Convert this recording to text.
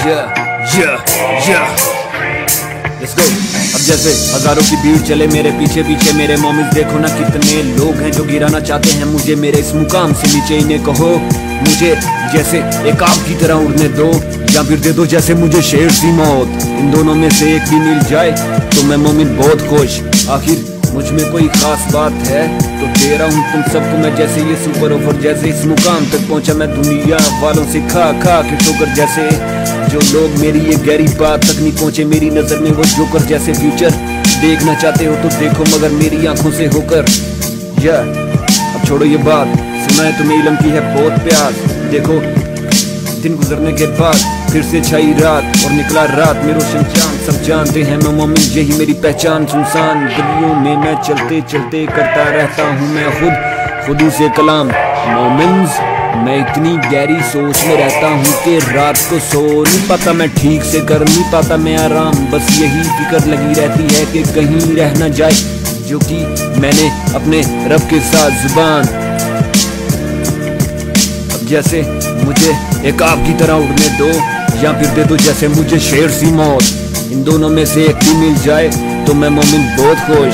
Let's go। अब जैसे हजारों की भीड़ चले मेरे पीछे पीछे मेरे मोमिस, देखो ना कितने लोग हैं जो गिराना चाहते हैं मुझे मेरे इस मुकाम से नीचे। इन्हें कहो मुझे जैसे एक आग की तरह उड़ने दो, या फिर दे दो जैसे मुझे शेर सी मौत। इन दोनों में से एक भी मिल जाए तो मैं मोमिन बहुत खुश। आखिर मुझ में कोई खास बात है तो दे रहा हूँ तुम सबको मैं, जैसे ये सुपर ओवर। जैसे इस मुकाम तक पहुंचा मैं दुनिया वालों से खा खा के ठोकर। जैसे जो लोग मेरी ये गहरी बात तक नहीं पहुंचे, मेरी नजर में वो जोकर जैसे। फ्यूचर देखना चाहते हो तो देखो मगर मेरी आंखों से होकर। अब छोड़ो ये बात, सुना है तुम्हें इल्म की है बहुत प्यार। देखो दिन गुजरने के बाद फिर से छाई रात और निकला रात में रोशन चांद। सब जानते हैं मैं मोमिन, यही मेरी पहचान। सुनसान गलियों में मैं चलते चलते करता रहता हूँ मैं खुद से कलाम। मोमिन्स मैं इतनी गहरी सोच में रहता हूँ कि रात को सो नहीं पाता मैं, ठीक से कर नहीं पाता मैं आराम। बस यही फिक्र लगी रहती है कि कहीं रह न जाए जो कि मैंने अपने रब के साथ जुबान। अब जैसे मुझे एक आग की तरह उड़ने दो, या फिर दे दो जैसे मुझे शेर सी मौत। इन दोनों में से एक भी मिल जाए तो मैं मोमिन बहुत खुश।